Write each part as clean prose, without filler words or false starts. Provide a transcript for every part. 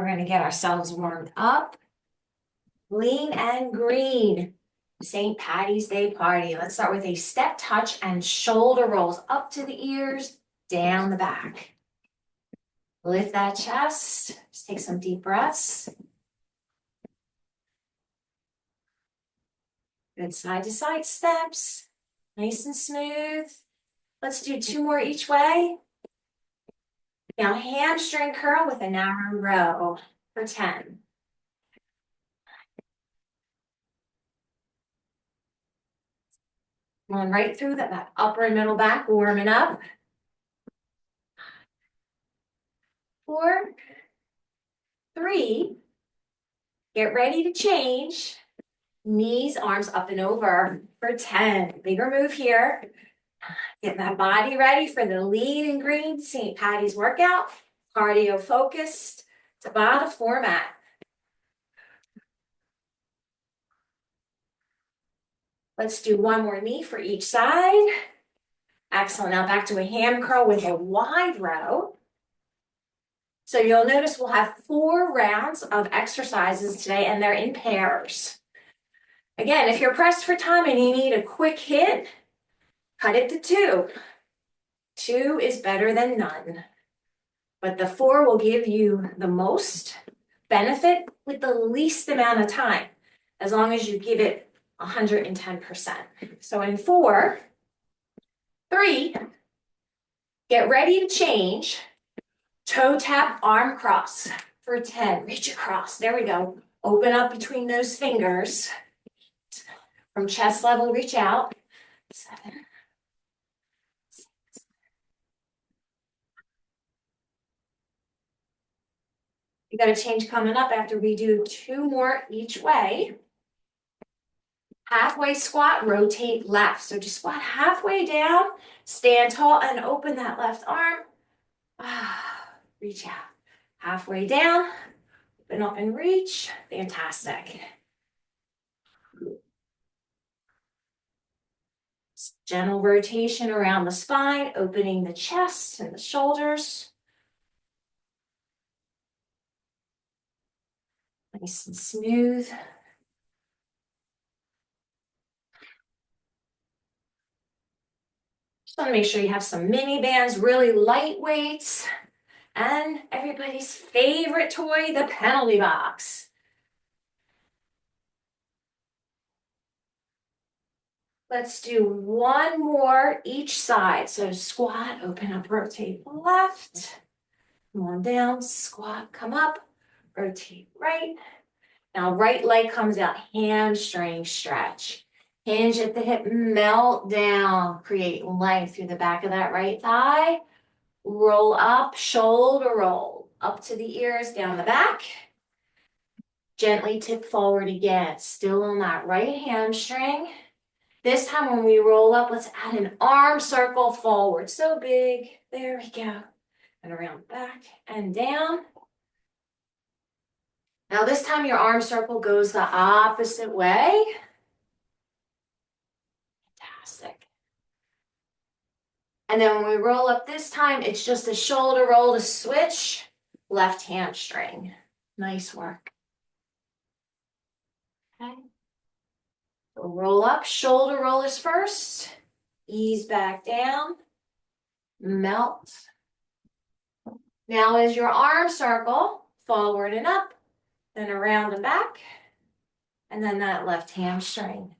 going to get ourselves warmed up. Lean and green. St. Patty's Day party. Let's start with a step touch and shoulder rolls up to the ears, down the back. Lift that chest. Just take some deep breaths. Good side to side steps. Nice and smooth. Let's do 2 more each way. Now hamstring curl with a narrow row for 10. Going right through that upper and middle back, warming up. 4, 3, get ready to change. Knees, arms up and over for 10. Bigger move here. Get that body ready for the lean and green St. Patty's workout. Cardio focused Tabata format. Let's do 1 more knee for each side. Excellent. Now back to a hand curl with a wide row. So you'll notice we'll have 4 rounds of exercises today, and they're in pairs. Again, if you're pressed for time and you need a quick hit, cut it to 2. 2 is better than none. But the 4 will give you the most benefit with the least amount of time, as long as you give it 110%. So in 4, 3, get ready to change. Toe tap, arm cross for 10. Reach across. There we go. Open up between those fingers. From chest level, reach out. 7, 6. You got a change coming up after we do 2 more each way. Halfway squat, rotate left. So just squat halfway down, stand tall and open that left arm. Reach out. Halfway down, open up and reach. Fantastic. Gentle rotation around the spine, opening the chest and the shoulders. Nice and smooth. Just want to make sure you have some mini bands, really lightweight, and everybody's favorite toy, the penalty box. Let's do 1 more each side. So squat, open up, rotate left. Come on down, squat, come up, rotate right. Now right leg comes out, hamstring stretch. Hinge at the hip, melt down, create length through the back of that right thigh. Roll up, shoulder roll, up to the ears, down the back. Gently tip forward again, still on that right hamstring. This time when we roll up, let's add an arm circle forward. So big, there we go. And around back and down. Now this time your arm circle goes the opposite way. Fantastic. And then when we roll up this time, it's just a shoulder roll to switch, left hamstring. Nice work. Okay. So roll up, shoulder rollers first. Ease back down. Melt. Now as your arm circle, forward and up, then around and back, and then that left hamstring.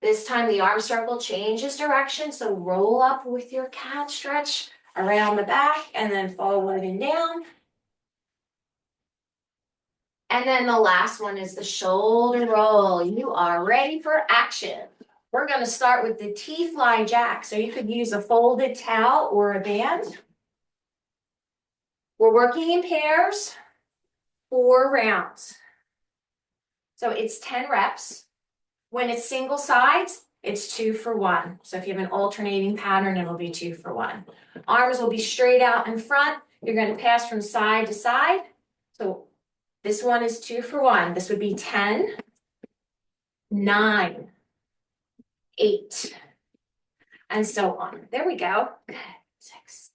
This time the arm circle changes direction, so roll up with your cat stretch around the back and then forward and down. And then the last one is the shoulder roll. You are ready for action. We're going to start with the T-fly jack. So you could use a folded towel or a band. We're working in pairs, 4 rounds. So it's 10 reps. When it's single sides, it's 2 for 1. So if you have an alternating pattern, it'll be 2 for 1. Arms will be straight out in front. You're going to pass from side to side. So this one is 2 for 1. This would be 10, 9, 8, and so on. There we go. 6,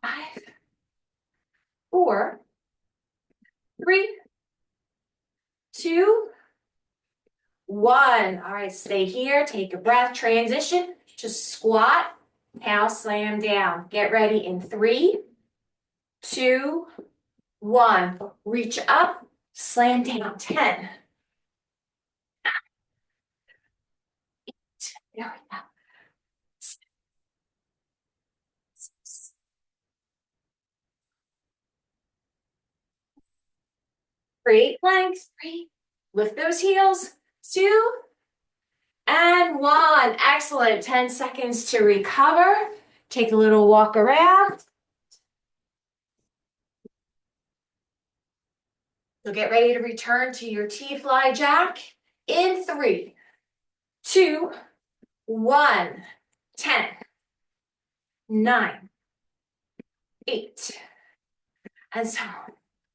5, 4, 3, 2, 1. All right, stay here. Take a breath. Transition. Just squat. Cow slam down. Get ready in 3, 2, 1. Reach up. Slam down. 10. There we go. 6. Great planks. 3. Lift those heels. 2 and 1. Excellent. 10 seconds to recover. Take a little walk around. So get ready to return to your T-fly jack in 3, 2, 1. 10, 9, 8, and so on.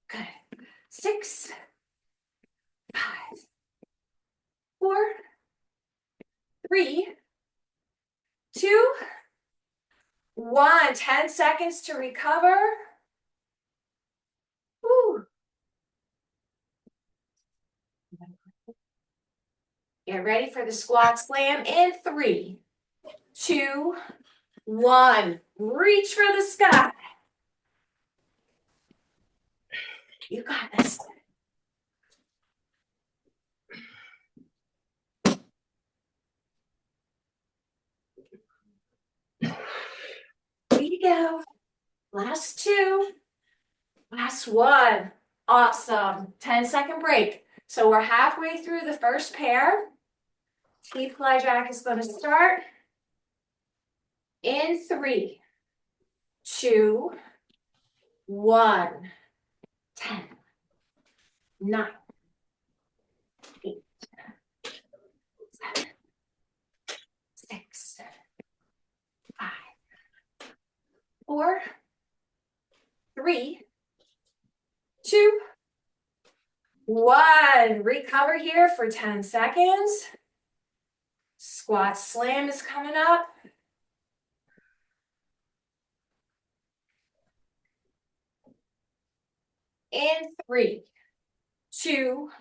Good. 6, 5, 4, 3, 2, 1. 10 seconds to recover. Woo. Get ready for the squat slam in 3, 2, 1. Reach for the sky. You got this. Here you go. Last 2. Last 1. Awesome. 10-second break. So we're halfway through the first pair. T-fly jack is going to start in 3, 2, 1. 10, 9, 8, 7, 6, 5, 4, 3, 2, 1. Recover here for 10 seconds. Squat slam is coming up. In 3, 2,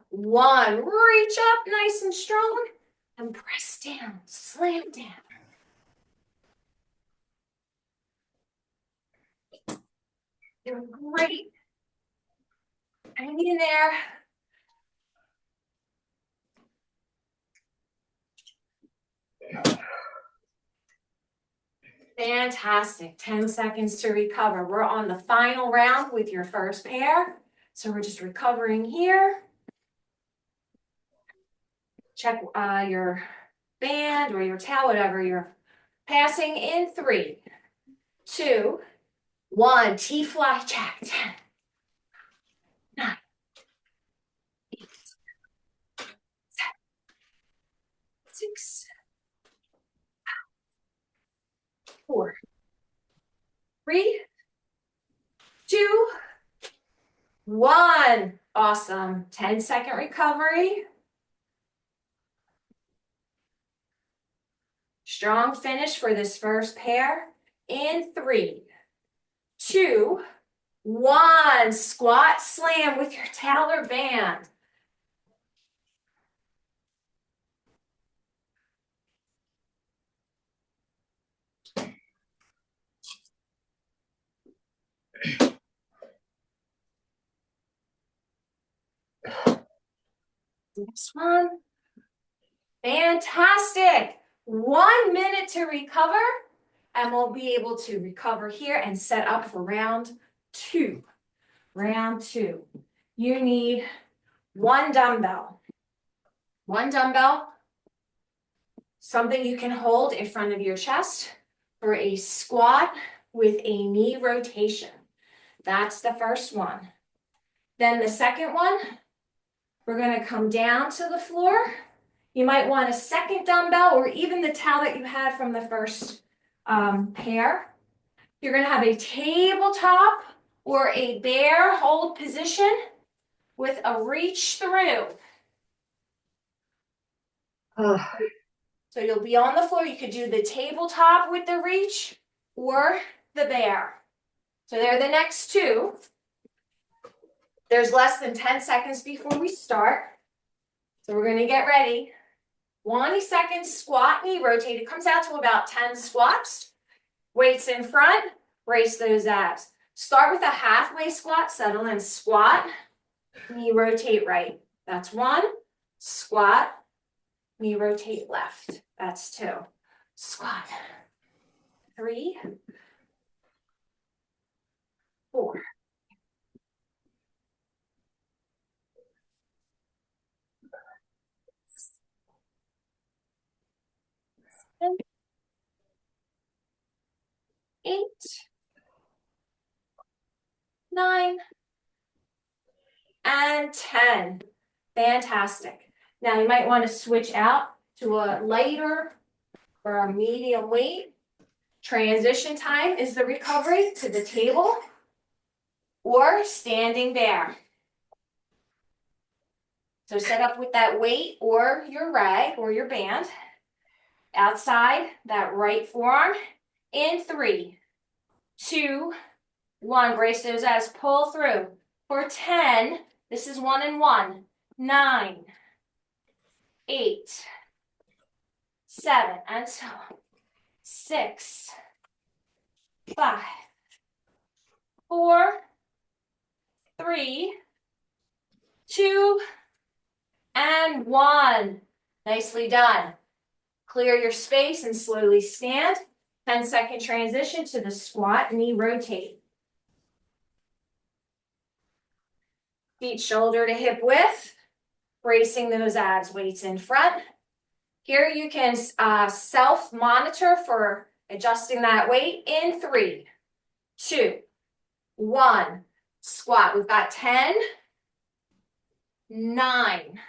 1. Reach up nice and strong and press down, slam down. You're great. Hang in there. Fantastic. 10 seconds to recover. We're on the final round with your first pair. So we're just recovering here. Check your band or your towel, whatever you're passing in 3, 2, 1. T-fly jack. 10, 9, 8, 7, 6, 4, 3, 2, 1. Awesome. 10-second recovery. Strong finish for this first pair. In 3, 2, 1. Squat slam with your towel or band. Next one. Fantastic. 1 minute to recover, and we'll be able to recover here and set up for round 2. Round 2. You need 1 dumbbell. 1 dumbbell, something you can hold in front of your chest for a squat with a knee rotation. That's the first one. Then the second one, we're going to come down to the floor. You might want a second dumbbell or even the towel that you had from the first pair. You're going to have a tabletop or a bear hold position with a reach through. So you'll be on the floor. You could do the tabletop with the reach or the bear. So there are the next 2. There's less than 10 seconds before we start. So we're gonna get ready. 20 seconds, squat, knee rotate. It comes out to about 10 squats. Weights in front, brace those abs. Start with a halfway squat, settle in, squat, knee rotate right. That's 1, squat, knee rotate left. That's 2, squat, 3, 4, 7, 8, 9, and 10. Fantastic. Now you might want to switch out to a lighter or a medium weight. Transition time is the recovery to the table or standing bear. So set up with that weight or your rag or your band. Outside that right forearm. In 3, 2, 1. Brace those abs. Pull through. For 10, this is 1 and 1. 9, 8, 7, and so 6, 5, 4, 3, 2, and 1. Nicely done. Clear your space and slowly stand. 10-second transition to the squat, knee rotate. Feet shoulder to hip width. Bracing those abs, weights in front. Here you can self-monitor for adjusting that weight in 3, 2, 1. Squat. We've got 10, 9,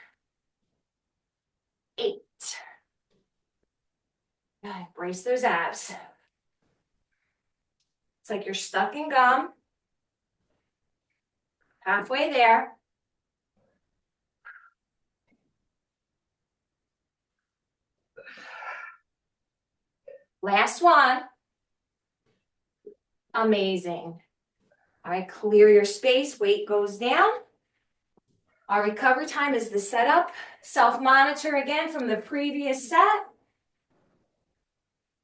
8. Good. Brace those abs. It's like you're stuck in gum. Halfway there. Last one. Amazing. All right, clear your space, weight goes down. Our recovery time is the setup. Self-monitor again from the previous set.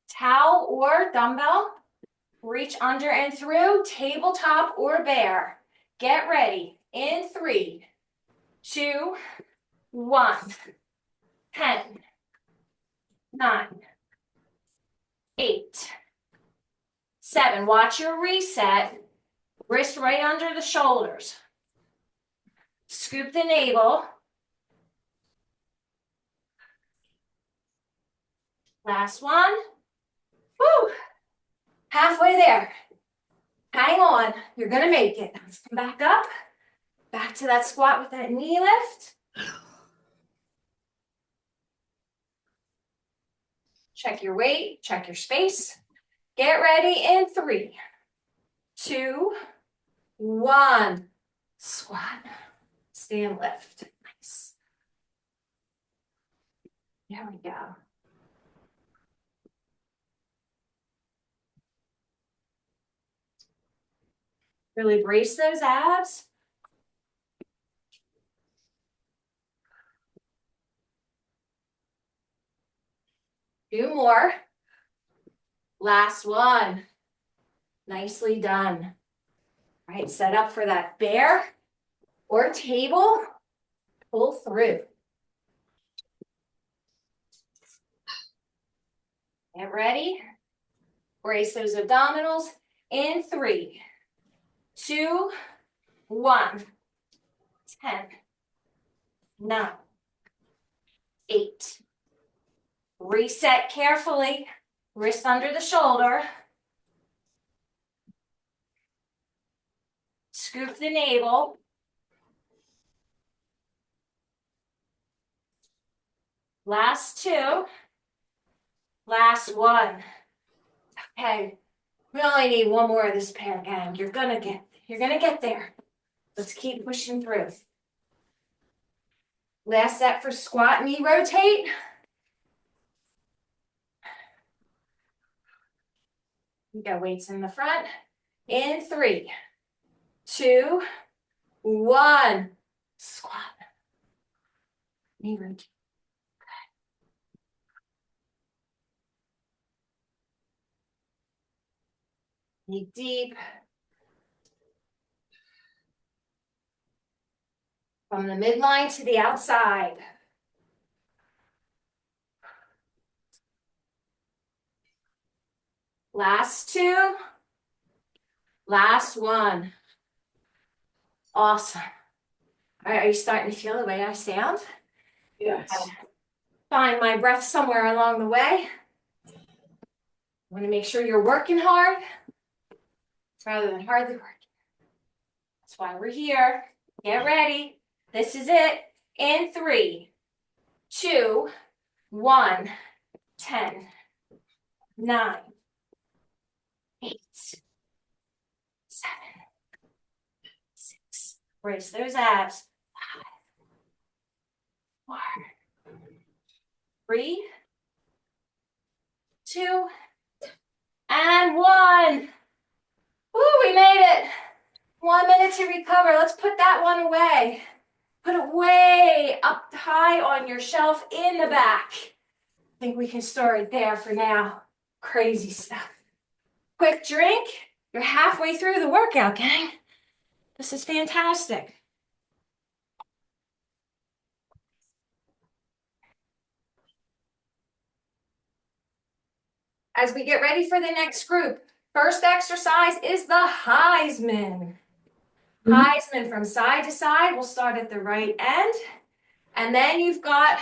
Towel or dumbbell. Reach under and through, tabletop or bear. Get ready. In 3, 2, 1. 10, 9, 8, 7. Watch your reset. Wrist right under the shoulders. Scoop the navel. Last one. Woo! Halfway there. Hang on. You're going to make it. Let's come back up. Back to that squat with that knee lift. Check your weight. Check your space. Get ready in 3, 2, 1. Squat. Stand lift. Nice. There we go. Really brace those abs. Two more. Last one. Nicely done. All right, set up for that bear or table. Pull through. Get ready. Brace those abdominals. In 3, 2, 1. 10, 9, 8. Reset carefully. Wrist under the shoulder. Scoop the navel. Last 2. Last 1. Okay. We only need one more of this pair, gang. You're gonna get there. Let's keep pushing through. Last set for squat, knee rotate. You got weights in the front. In 3, 2, one. Squat. Knee root. Knee deep. From the midline to the outside. Last two. Last one. Awesome. All right, are you starting to feel the way I sound? Yes. Find my breath somewhere along the way. I want to make sure you're working hard rather than hardly working. That's why we're here. Get ready. This is it. In 3, 2, 1, 10, 9, 8, 7, 6. Brace those abs. 5, 4, 3, 2, and 1. Woo, we made it. 1 minute to recover. Let's put that one away. Put it way up high on your shelf in the back. I think we can store it there for now. Crazy stuff. Quick drink. You're halfway through the workout, gang. This is fantastic. As we get ready for the next group, first exercise is the Heisman. Heisman from side to side. We'll start at the right end. And then you've got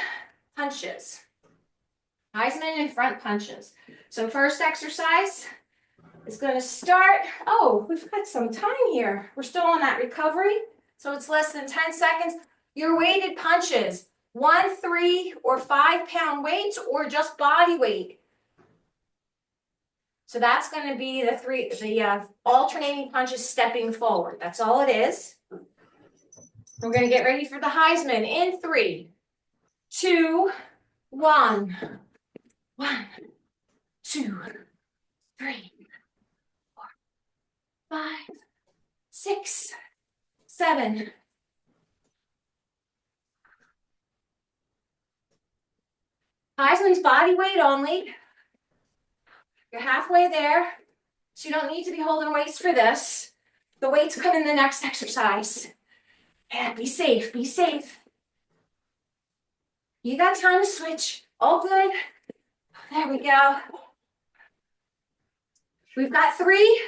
punches. Heisman and front punches. So first exercise is going to start. Oh, we've got some time here. We're still on that recovery. So it's less than 10 seconds. Your weighted punches, 1, 3, or 5 pound weights or just body weight. So that's going to be the alternating punches stepping forward. That's all it is. We're going to get ready for the Heisman in 3, 2, 1. 1, 2, 3, 4, 5, 6, 7. Heisman's body weight only. You're halfway there, so you don't need to be holding weights for this. The weights come in the next exercise. And be safe, be safe. You got time to switch. All good. There we go. We've got 3,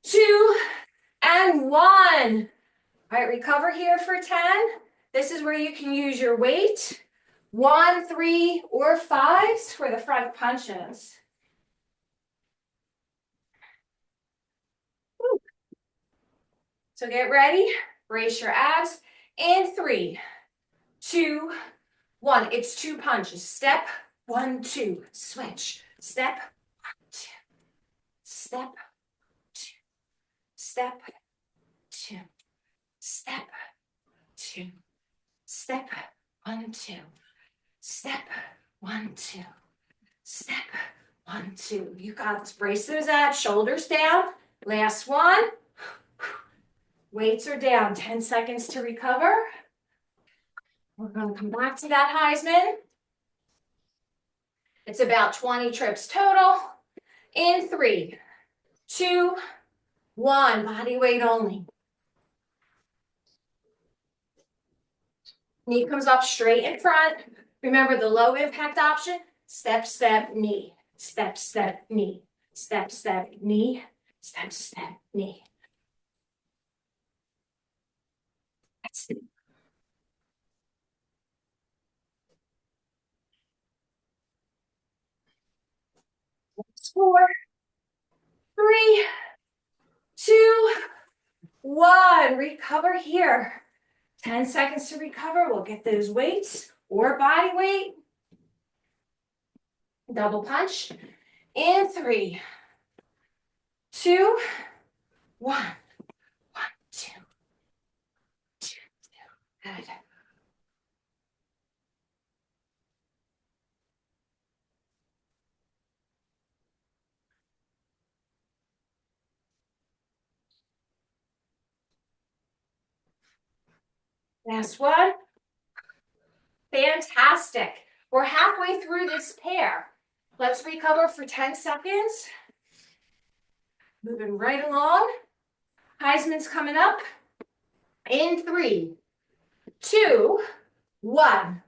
2, and 1. All right, recover here for 10. This is where you can use your weight. 1, 3, or 5s for the front punches. Woo. So get ready, brace your abs. In 3, 2, 1. It's 2 punches. Step, 1, 2. Switch. Step, 2. Step, 2. Step, 2. Step, 2. Step, 1, 2. Step, 1, 2. Step, 1, 2. You got this. Brace those abs. Shoulders down. Last one. Weights are down. 10 seconds to recover. We're going to come back to that Heisman. It's about 20 trips total. In 3, 2, 1. Body weight only. Knee comes up straight in front. Remember the low impact option. Step, step, knee. Step, step, knee. Step, step, knee. Step, step, knee. That's it. 4, 3, 2, 1. Recover here. 10 seconds to recover. We'll get those weights or body weight. Double punch. In 3, 2, 1. 1, 2, 2, 2. Good. Last one. Fantastic. We're halfway through this pair. Let's recover for 10 seconds. Moving right along. Heisman's coming up. In 3, 2, 1.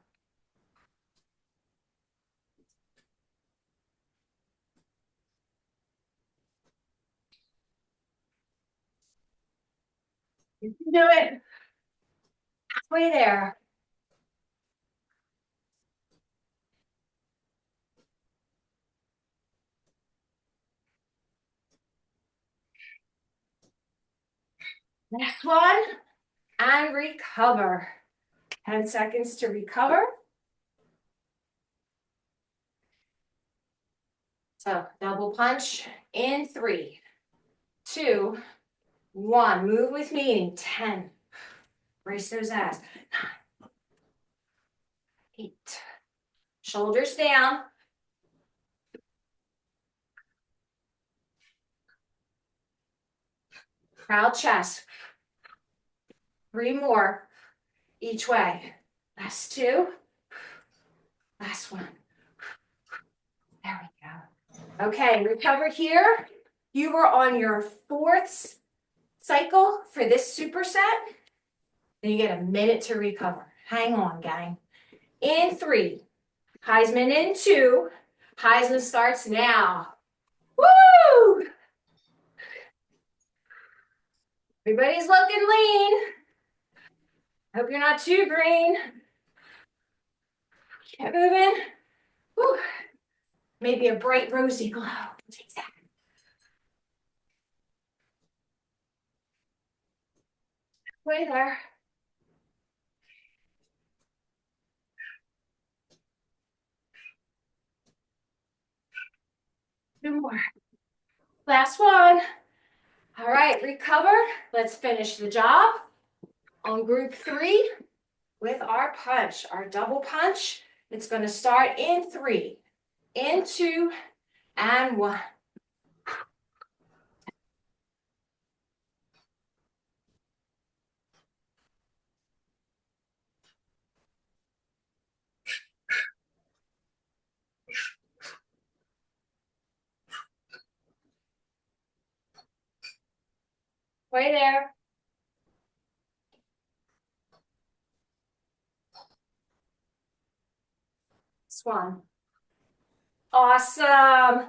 You can do it. Halfway there. Next one. And recover. 10 seconds to recover. So double punch in 3, 2, 1. Move with meaning. 10. Brace those abs. 9, 8. Shoulders down. Proud chest. 3 more each way. Last 2. Last 1. There we go. Okay, recover here. You were on your 4th cycle for this superset. Then you get a minute to recover. Hang on, gang. In 3. Heisman in 2. Heisman starts now. Woo! Everybody's looking lean. Hope you're not too green. Keep moving. Woo. Maybe a bright rosy glow. Take that. Way there. Two more. Last one. All right, recover. Let's finish the job on group 3 with our punch, our double punch. It's going to start in 3, in 2, and 1. Way there. Swan. Awesome.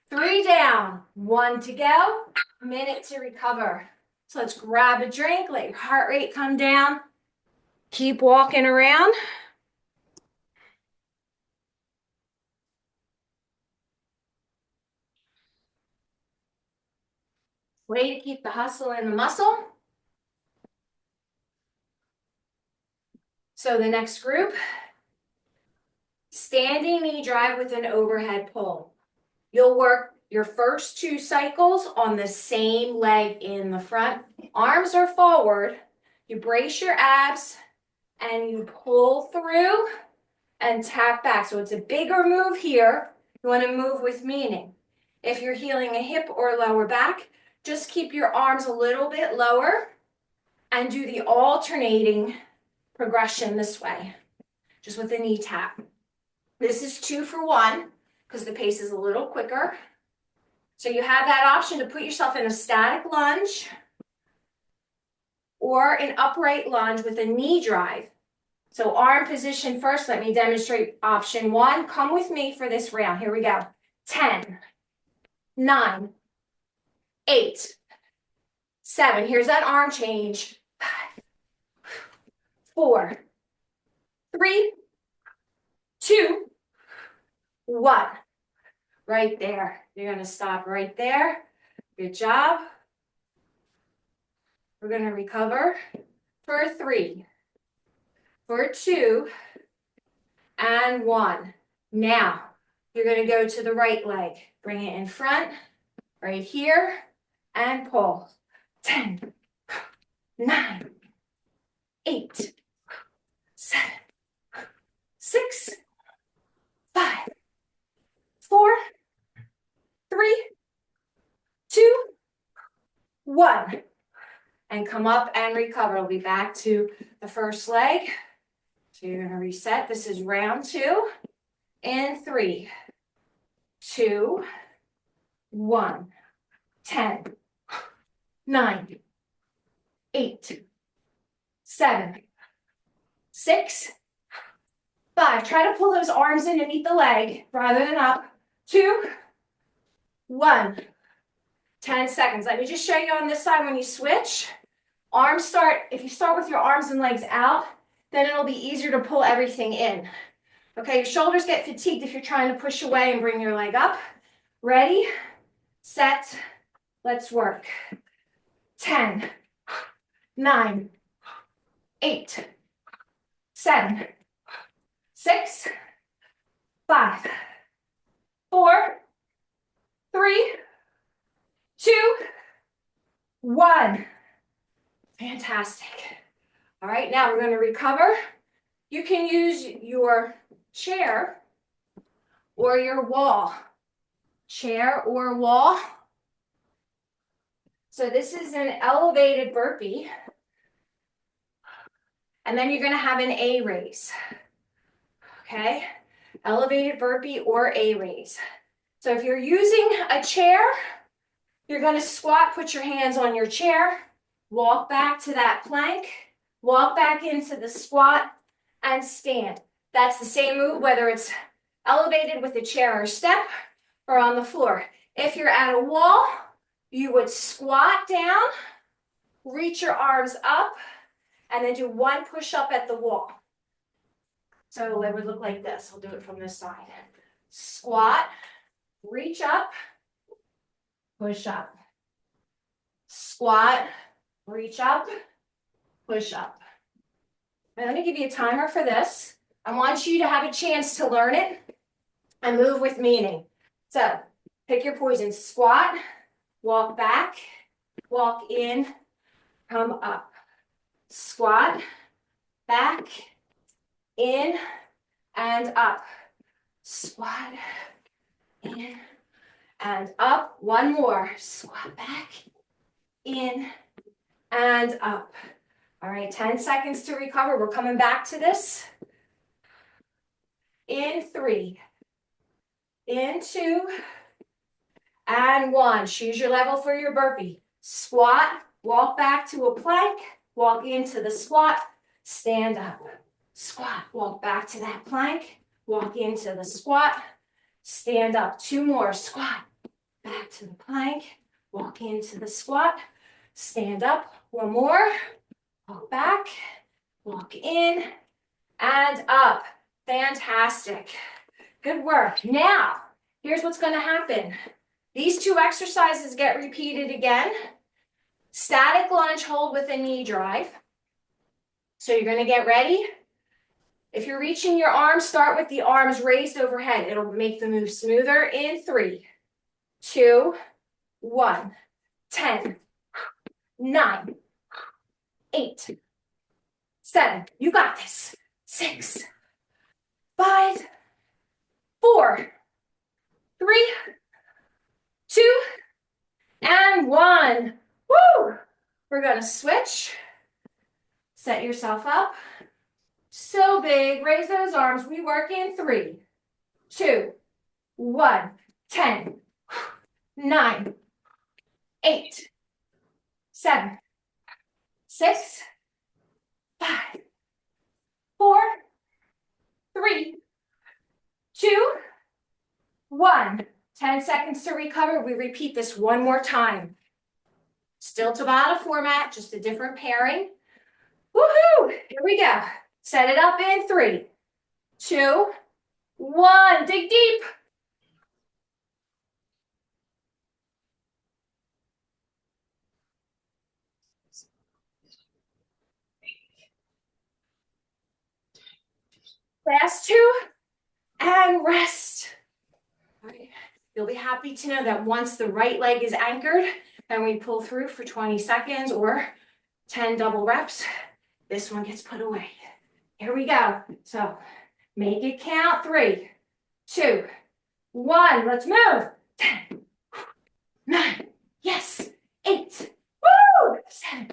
3 down, 1 to go. Minute to recover. So let's grab a drink, let your heart rate come down. Keep walking around. Way to keep the hustle in the muscle. So the next group, standing knee drive with an overhead pull. You'll work your first 2 cycles on the same leg in the front. Arms are forward. You brace your abs and you pull through and tap back. So it's a bigger move here. You want to move with meaning. If you're healing a hip or lower back, just keep your arms a little bit lower and do the alternating progression this way, just with a knee tap. This is 2 for 1 because the pace is a little quicker. So you have that option to put yourself in a static lunge or an upright lunge with a knee drive. So arm position first. Let me demonstrate option 1. Come with me for this round. Here we go. 10, 9, 8, 7. Here's that arm change. 5, 4, 3, 2, 1. Right there. You're going to stop right there. Good job. We're going to recover for 3, for 2, and 1. Now, you're going to go to the right leg. Bring it in front, right here, and pull. 10, 9, 8, 7, 6, 5, 4, 3, 2, 1. and come up and recover. We'll be back to the first leg. So you're gonna reset. This is round 2 in 3, 2, 1, 10, 9, 8, 7, 6, 5. Try to pull those arms underneath the leg rather than up. 2, 1. 10 seconds. Let me just show you on this side when you switch. If you start with your arms and legs out, then it'll be easier to pull everything in. Okay, your shoulders get fatigued if you're trying to push away and bring your leg up. Ready, set, let's work. 10, 9, 8, 7, 6, 5, 4, 3, 2, 1. Fantastic. All right, now we're going to recover. You can use your chair or your wall. Chair or wall. So this is an elevated burpee. And then you're going to have an A raise. Okay? Elevated burpee or A raise. So if you're using a chair, you're going to squat, put your hands on your chair, walk back to that plank, walk back into the squat, and stand. That's the same move whether it's elevated with a chair or step or on the floor. If you're at a wall, you would squat down, reach your arms up, and then do 1 push-up at the wall. So it would look like this. I'll do it from this side. Squat, reach up, push up. Squat, reach up, push up. I'm going to give you a timer for this. I want you to have a chance to learn it and move with meaning. So pick your poison. Squat, walk back, walk in, come up. Squat, back, in, and up. Squat, in, and up. 1 more. Squat back, in, and up. All right, 10 seconds to recover. We're coming back to this. In 3, in 2, and 1. Choose your level for your burpee. Squat, walk back to a plank, walk into the squat, stand up. Squat, walk back to that plank, walk into the squat, stand up. 2 more. Squat, back to the plank, walk into the squat, stand up. 1 more. Walk back, walk in, and up. Fantastic. Good work. Now, here's what's going to happen. These 2 exercises get repeated again. Static lunge hold with a knee drive. So you're going to get ready. If you're reaching your arms, start with the arms raised overhead. It'll make the move smoother. In 3, 2, 1, 10, 9, 8, 7. You got this. 6, 5, 4, 3, 2, and 1. Woo! We're going to switch. Set yourself up. So big. Raise those arms. We work in 3, 2, 1, 10, 9, 8, 7, 6, 5, 4, 3, 2, 1. 10 seconds to recover. We repeat this 1 more time. Still Tabata format, just a different pairing. Woohoo! Here we go. Set it up in 3, 2, 1. Dig deep. Last 2, and rest. All right. You'll be happy to know that once the right leg is anchored, and we pull through for 20 seconds or 10 double reps, this one gets put away. Here we go. So make it count. 3, 2, 1. Let's move. 10, 9, yes, 8, woo, 7,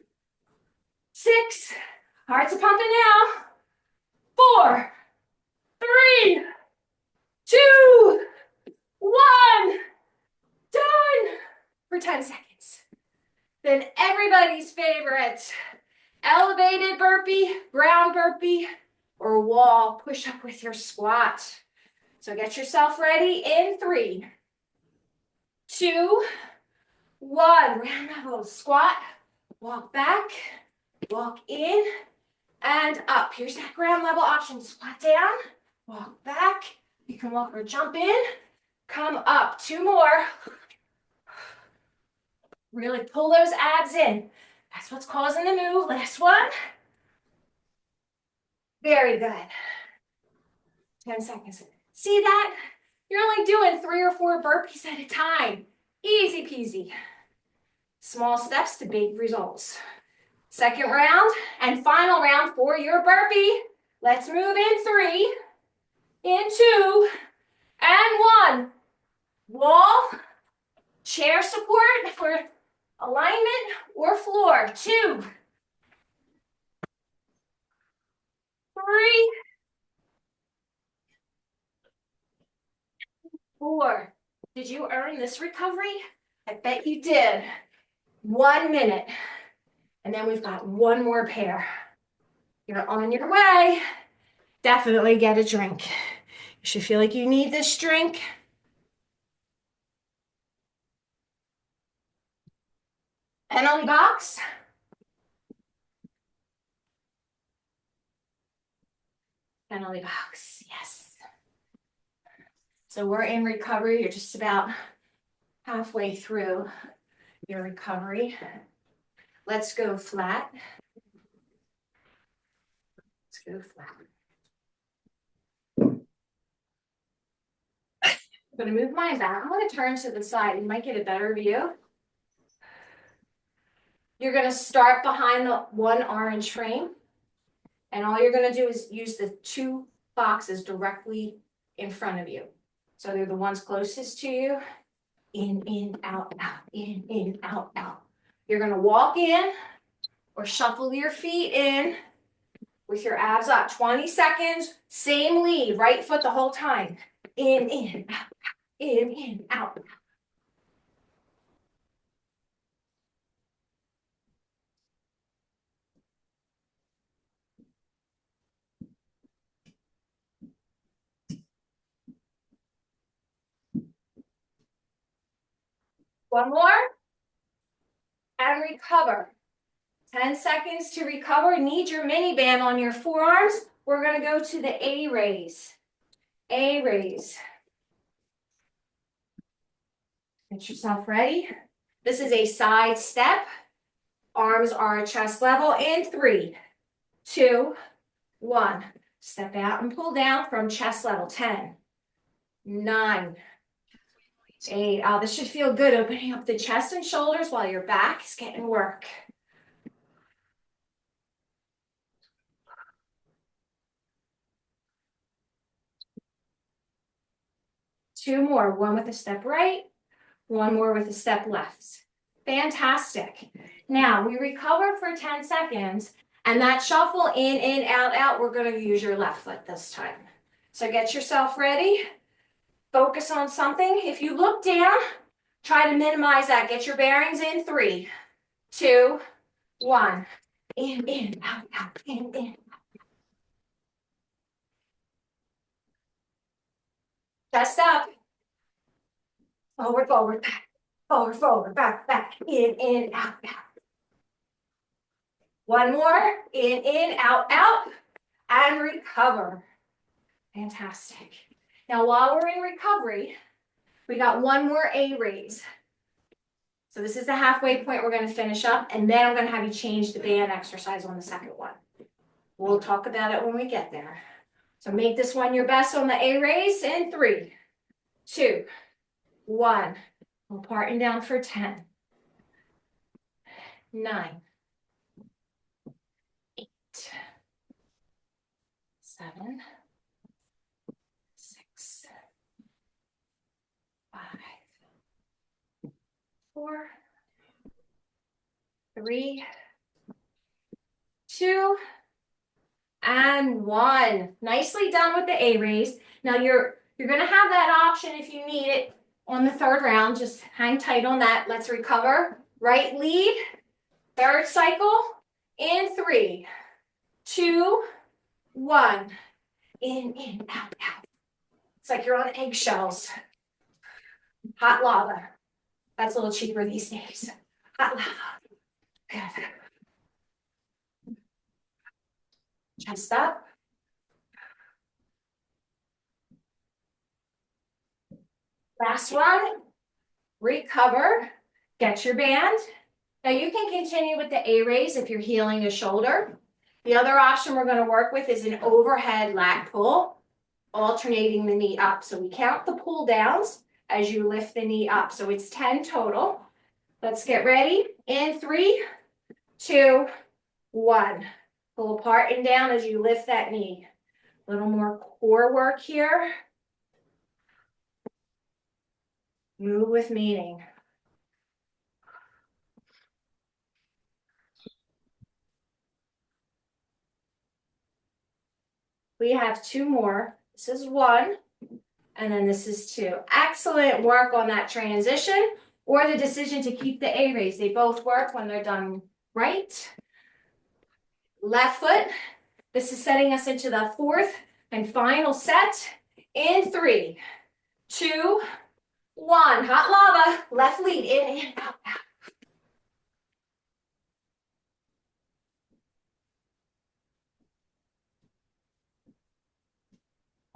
Hearts are pumping now. 4, 3, 2, 1. Done for 10 seconds. Then everybody's favorite, elevated burpee, ground burpee, or wall push-up with your squat. So get yourself ready in 3, 2, 1. Round level squat, walk back, walk in, and up. Here's that ground level option. Squat down, walk back. You can walk or jump in, come up. 2 more. Really pull those abs in. That's what's causing the move. Last one. Very good. 10 seconds. See that? You're only doing 3 or 4 burpees at a time. Easy peasy. Small steps to big results. Second round and final round for your burpee. Let's move in 3, in 2, and 1. Wall, chair support for alignment, or floor. 2, 3, 4. Did you earn this recovery? I bet you did. 1 minute. And then we've got 1 more pair. You're on your way. Definitely get a drink. You should feel like you need this drink. Penalty box. Penalty box, yes. So we're in recovery. You're just about halfway through your recovery. Let's go flat. Let's go flat. I'm going to move mine back. I'm going to turn to the side. You might get a better view. You're going to start behind the 1 orange frame. And all you're going to do is use the 2 boxes directly in front of you. So they're the ones closest to you. In, out, out, in, out, out. You're going to walk in or shuffle your feet in with your abs up. 20 seconds, same lead, right foot the whole time. In, out, in, out. One more. And recover. 10 seconds to recover. Need your mini band on your forearms. We're going to go to the A raise. A raise. Get yourself ready. This is a side step. Arms are at chest level in 3, 2, 1. Step out and pull down from chest level. 10, 9, 8. Oh, this should feel good. Opening up the chest and shoulders while your back is getting work. 2 more. 1 with a step right. 1 more with a step left. Fantastic. Now we recover for 10 seconds, and that shuffle in, out, out, we're going to use your left foot this time. So get yourself ready. Focus on something. If you look down, try to minimize that. Get your bearings in. 3, 2, 1. In, out, out, in. Chest up. Forward, forward, back. Forward, forward, back, back. In, out, out. 1 more. In, out, out. And recover. Fantastic. Now, while we're in recovery, we got 1 more A raise. So this is the halfway point we're going to finish up, and then I'm going to have you change the band exercise on the second one. We'll talk about it when we get there. So make this one your best on the A raise in 3, 2, 1. We'll parting down for 10, 9, 8, 7, 6, 5, 4, 3, 2, and 1. Nicely done with the A raise. Now you're gonna have that option if you need it on the third round. Just hang tight on that. Let's recover. Right lead, third cycle, in 3, 2, 1. In, out, out. It's like you're on eggshells. Hot lava. That's a little cheaper these days. Hot lava. Good. Chest up. Last one. Recover. Get your band. Now you can continue with the A raise if you're healing a shoulder. The other option we're going to work with is an overhead lat pull, alternating the knee up. So we count the pull downs as you lift the knee up. So it's 10 total. Let's get ready. In 3, 2, 1. Pull apart and down as you lift that knee. A little more core work here. Move with meaning. We have 2 more. This is 1, and then this is 2. Excellent work on that transition or the decision to keep the A raise. They both work when they're done right. Left foot. This is setting us into the 4th and final set. In 3, 2, 1. Hot lava. Left lead. In, out, out.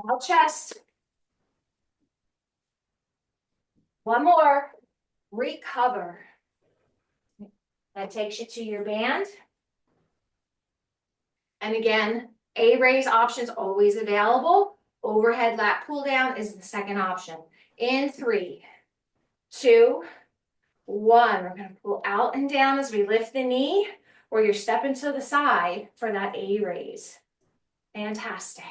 Out chest. 1 more. Recover. That takes you to your band. And again, A raise options always available. Overhead lat pull down is the second option. In 3, 2, 1. We're going to pull out and down as we lift the knee, or you're stepping to the side for that A raise. Fantastic.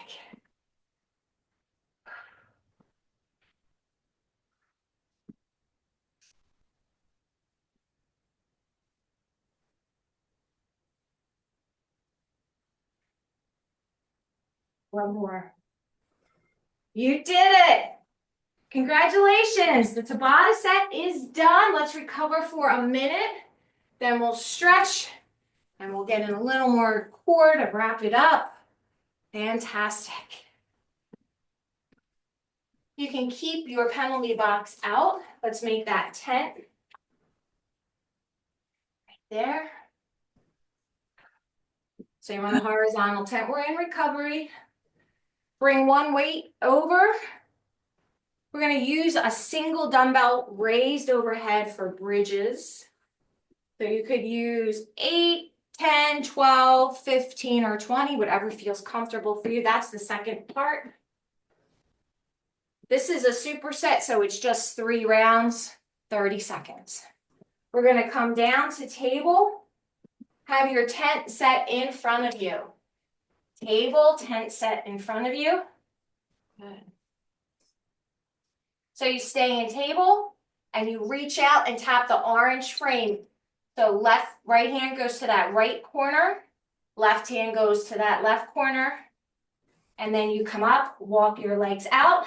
One more. You did it. Congratulations. The Tabata set is done. Let's recover for a minute. Then we'll stretch and we'll get in a little more core to wrap it up. Fantastic. You can keep your penalty box out. Let's make that tent. Right there. So you're on a horizontal tent. We're in recovery. Bring one weight over. We're going to use a single dumbbell raised overhead for bridges. So you could use 8, 10, 12, 15, or 20, whatever feels comfortable for you. That's the second part. This is a superset, so it's just 3 rounds, 30 seconds. We're going to come down to table. Have your tent set in front of you. Table, tent set in front of you. Good. So you stay in table and you reach out and tap the orange frame. So right hand goes to that right corner, left hand goes to that left corner, and then you come up, walk your legs out,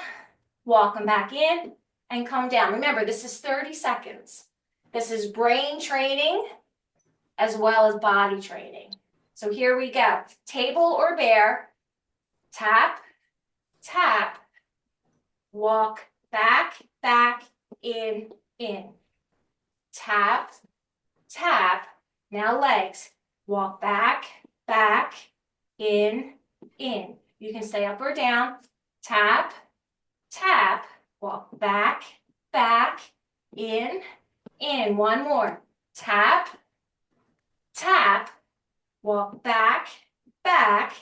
walk them back in, and come down. Remember, this is 30 seconds. This is brain training as well as body training. So here we go. Table or bear, tap, tap, walk back, back, in, tap, tap. Now legs, walk back, back, in. You can stay up or down, tap, tap, walk back, back, in. One more, tap, tap, walk back, back,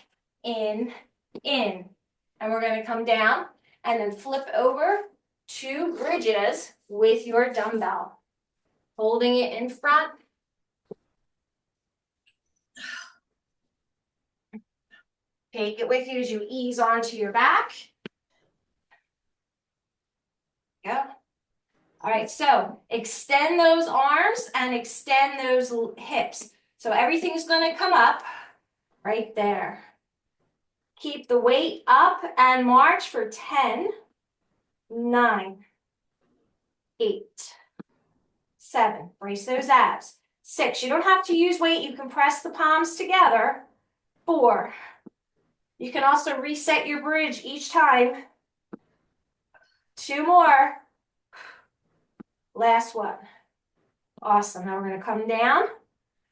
in. And we're going to come down and then flip over 2 bridges with your dumbbell. Holding it in front. Take it with you as you ease onto your back. Go. All right, so extend those arms and extend those hips. So everything's going to come up right there. Keep the weight up and march for 10, 9, 8, 7. Brace those abs. 6. You don't have to use weight. You can press the palms together. 4. You can also reset your bridge each time. 2 more. Last one. Awesome. Now we're going to come down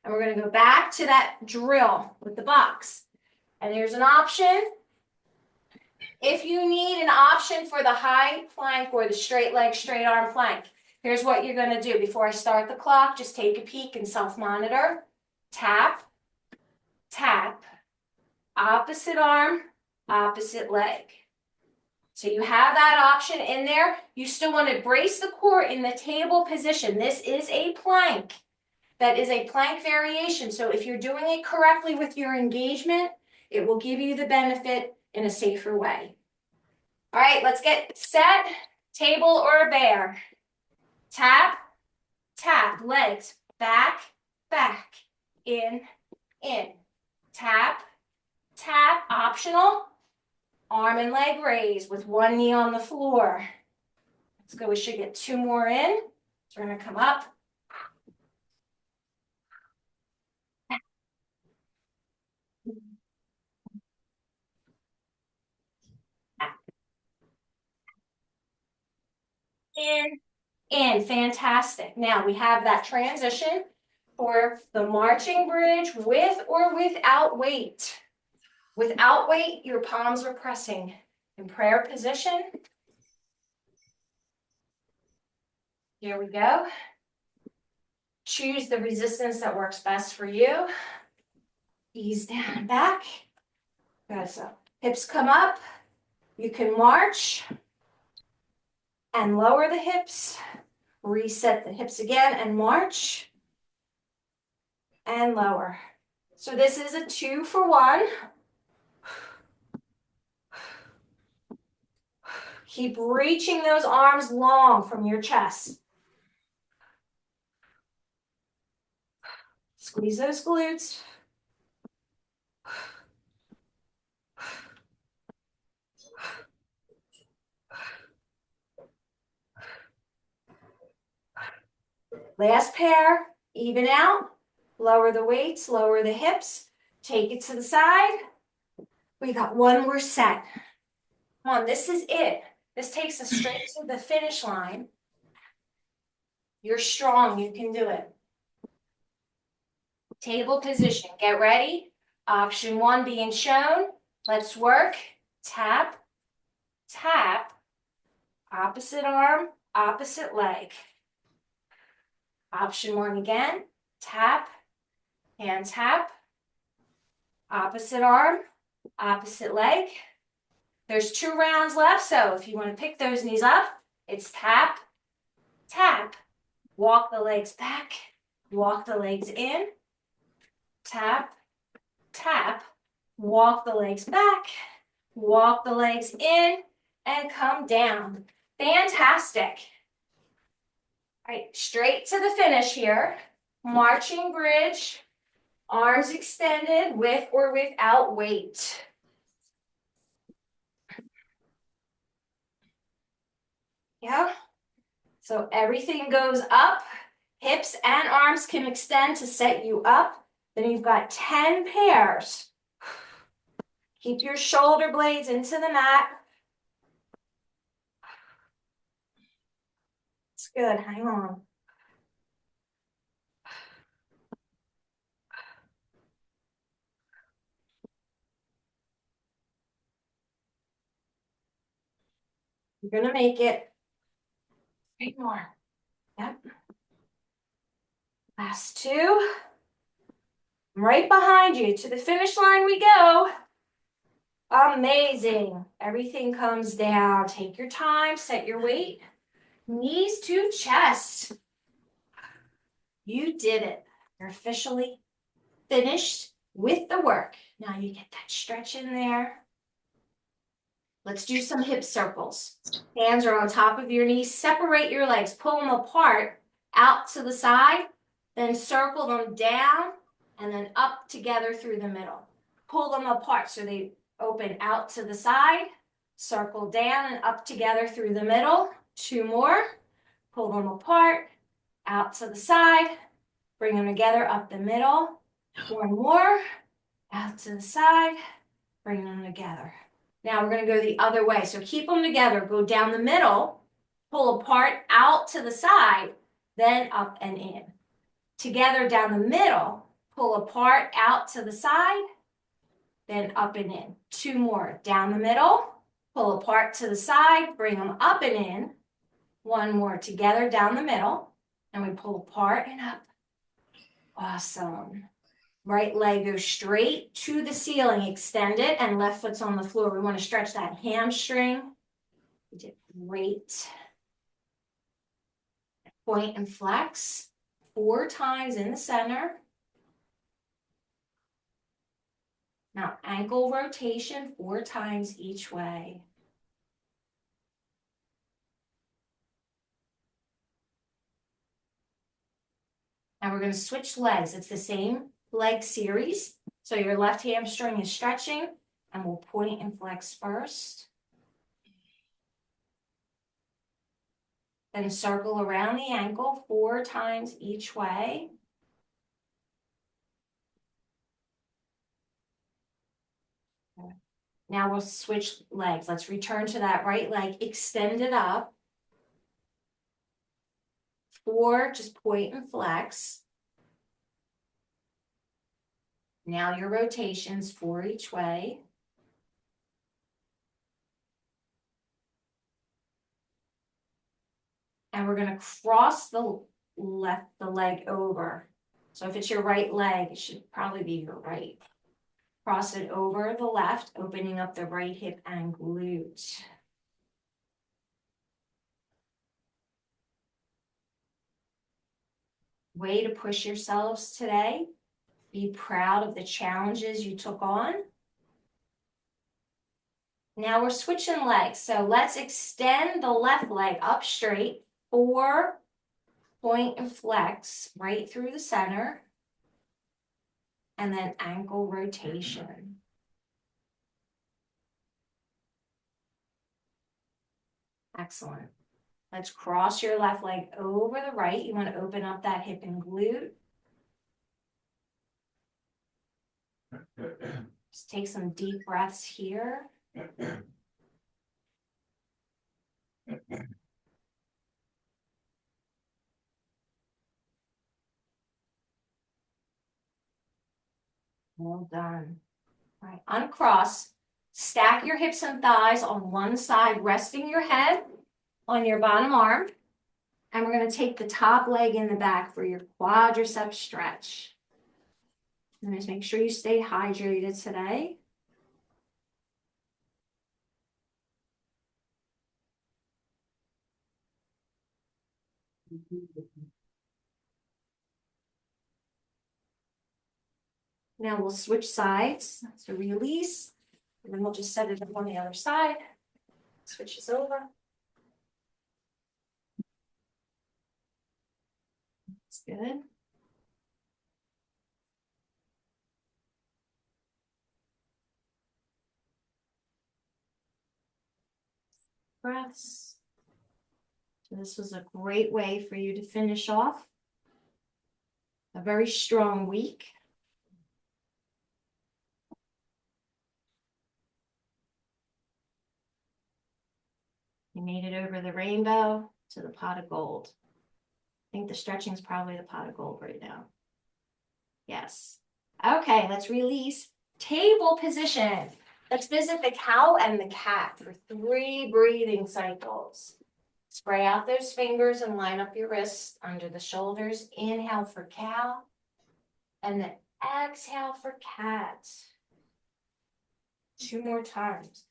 and we're going to go back to that drill with the box. And there's an option. If you need an option for the high plank or the straight leg, straight arm plank, here's what you're going to do. Before I start the clock, just take a peek and self-monitor. Tap, tap, opposite arm, opposite leg. So you have that option in there. You still want to brace the core in the table position. This is a plank. That is a plank variation. So if you're doing it correctly with your engagement, it will give you the benefit in a safer way. All right, let's get set, table or bear. Tap, tap, legs, back, back, in, tap, tap, optional, arm and leg raise with one knee on the floor. Let's go, we should get 2 more in. So we're gonna come up. In, fantastic. Now we have that transition for the marching bridge with or without weight. Without weight, your palms are pressing in prayer position. Here we go. Choose the resistance that works best for you. Ease down and back. Good, so hips come up. You can march and lower the hips. Reset the hips again and march and lower. So this is a 2 for 1. Keep reaching those arms long from your chest. Squeeze those glutes. Last pair, even out. Lower the weights, lower the hips. Take it to the side. We got 1 more set. Come on, this is it. This takes us straight to the finish line. You're strong, you can do it. Table position, get ready. Option 1 being shown. Let's work. Tap, tap, opposite arm, opposite leg. Option 1 again. Tap, hand tap, opposite arm, opposite leg. There's 2 rounds left, so if you want to pick those knees up, it's tap, tap, walk the legs back, walk the legs in, tap, tap, walk the legs back, walk the legs in, and come down. Fantastic. All right, straight to the finish here. Marching bridge, arms extended with or without weight. Yeah, so everything goes up. Hips and arms can extend to set you up. Then you've got 10 pairs. Keep your shoulder blades into the mat. It's good, hang on. You're gonna make it. 8 more. Yep. Last 2. Right behind you. To the finish line we go. Amazing. Everything comes down. Take your time, set your weight. Knees to chest. You did it. You're officially finished with the work. Now you get that stretch in there. Let's do some hip circles. Hands are on top of your knees. Separate your legs. Pull them apart, out to the side. Then circle them down and then up together through the middle. Pull them apart so they Open out to the side, circle down and up together through the middle. 2 more. Pull them apart, out to the side, bring them together up the middle. 1 more, out to the side, bring them together. Now we're going to go the other way. So keep them together, go down the middle, pull apart, out to the side, then up and in. Together down the middle, pull apart, out to the side, then up and in. 2 more, down the middle, pull apart to the side, bring them up and in. 1 more, together down the middle, and we pull apart and up. Awesome. Right leg goes straight to the ceiling, extend it, and left foot's on the floor. We want to stretch that hamstring. You did great. Point and flex 4 times in the center. Now ankle rotation 4 times each way. And we're going to switch legs. It's the same leg series. So your left hamstring is stretching, and we'll point and flex first. Then circle around the ankle 4 times each way. Now we'll switch legs. Let's return to that right leg, extend it up. 4, just point and flex. Now your rotations 4 each way. And we're going to cross the leg over. So if it's your right leg, it should probably be your right. Cross it over the left, opening up the right hip and glute. Way to push yourselves today. Be proud of the challenges you took on. Now we're switching legs. So let's extend the left leg up straight. 4, point and flex right through the center. And then ankle rotation. Excellent. Let's cross your left leg over the right. You want to open up that hip and glute. Just take some deep breaths here. Well done. All right, uncross. Stack your hips and thighs on one side, resting your head on your bottom arm. And we're going to take the top leg in the back for your quadricep stretch. And just make sure you stay hydrated today. Now we'll switch sides. So release, and then we'll just set it up on the other side. Switch this over. That's good. Breaths. So this was a great way for you to finish off a very strong week. You made it over the rainbow to the pot of gold. I think the stretching is probably the pot of gold right now. Yes. Okay, let's release. Table position. Let's visit the cow and the cat for 3 breathing cycles. Spray out those fingers and line up your wrists under the shoulders. Inhale for cow. And then exhale for cat. 2 more times.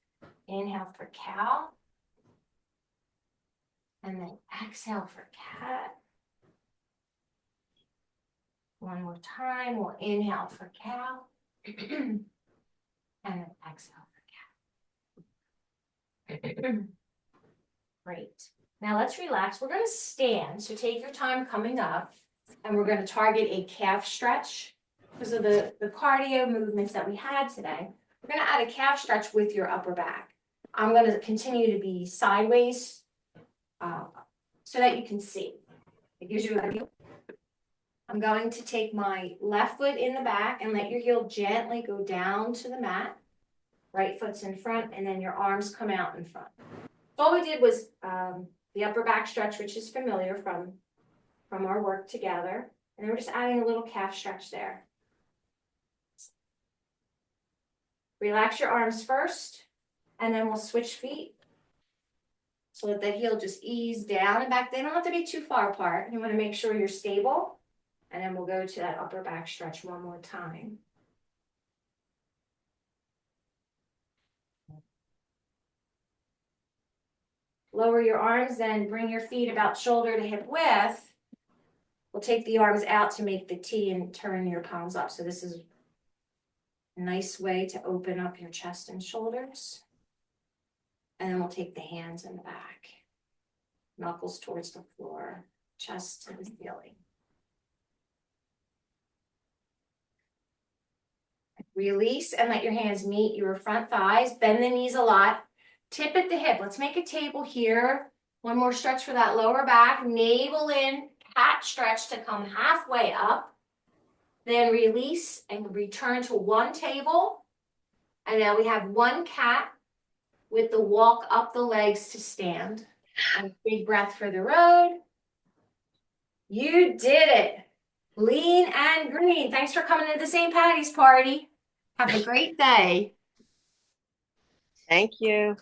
Inhale for cow. And then exhale for cat. 1 more time. We'll inhale for cow. And then exhale for cat. Great. Now let's relax. We're going to stand. So take your time coming up. And we're going to target a calf stretch because of the cardio movements that we had today. We're gonna add a calf stretch with your upper back. I'm gonna continue to be sideways, so that you can see. It gives you a better view. I'm going to take my left foot in the back and let your heel gently go down to the mat. Right foot's in front, and then your arms come out in front. All we did was the upper back stretch, which is familiar from our work together. And we're just adding a little calf stretch there. Relax your arms first, and then we'll switch feet. So let that heel just ease down and back. They don't have to be too far apart. You want to make sure you're stable. And then we'll go to that upper back stretch one more time. Lower your arms, then bring your feet about shoulder to hip width. We'll take the arms out to make the T and turn your palms up. So this is a nice way to open up your chest and shoulders. And then we'll take the hands in the back. Knuckles towards the floor, chest to the ceiling. Release and let your hands meet your front thighs. Bend the knees a lot. Tip at the hip. Let's make a table here. One more stretch for that lower back. Navel in, cat stretch to come halfway up. Then release and return to one table. And now we have one cat with the walk up the legs to stand. And big breath for the road. You did it. Lean and green. Thanks for coming to the St. Patty's party. Have a great day. Thank you.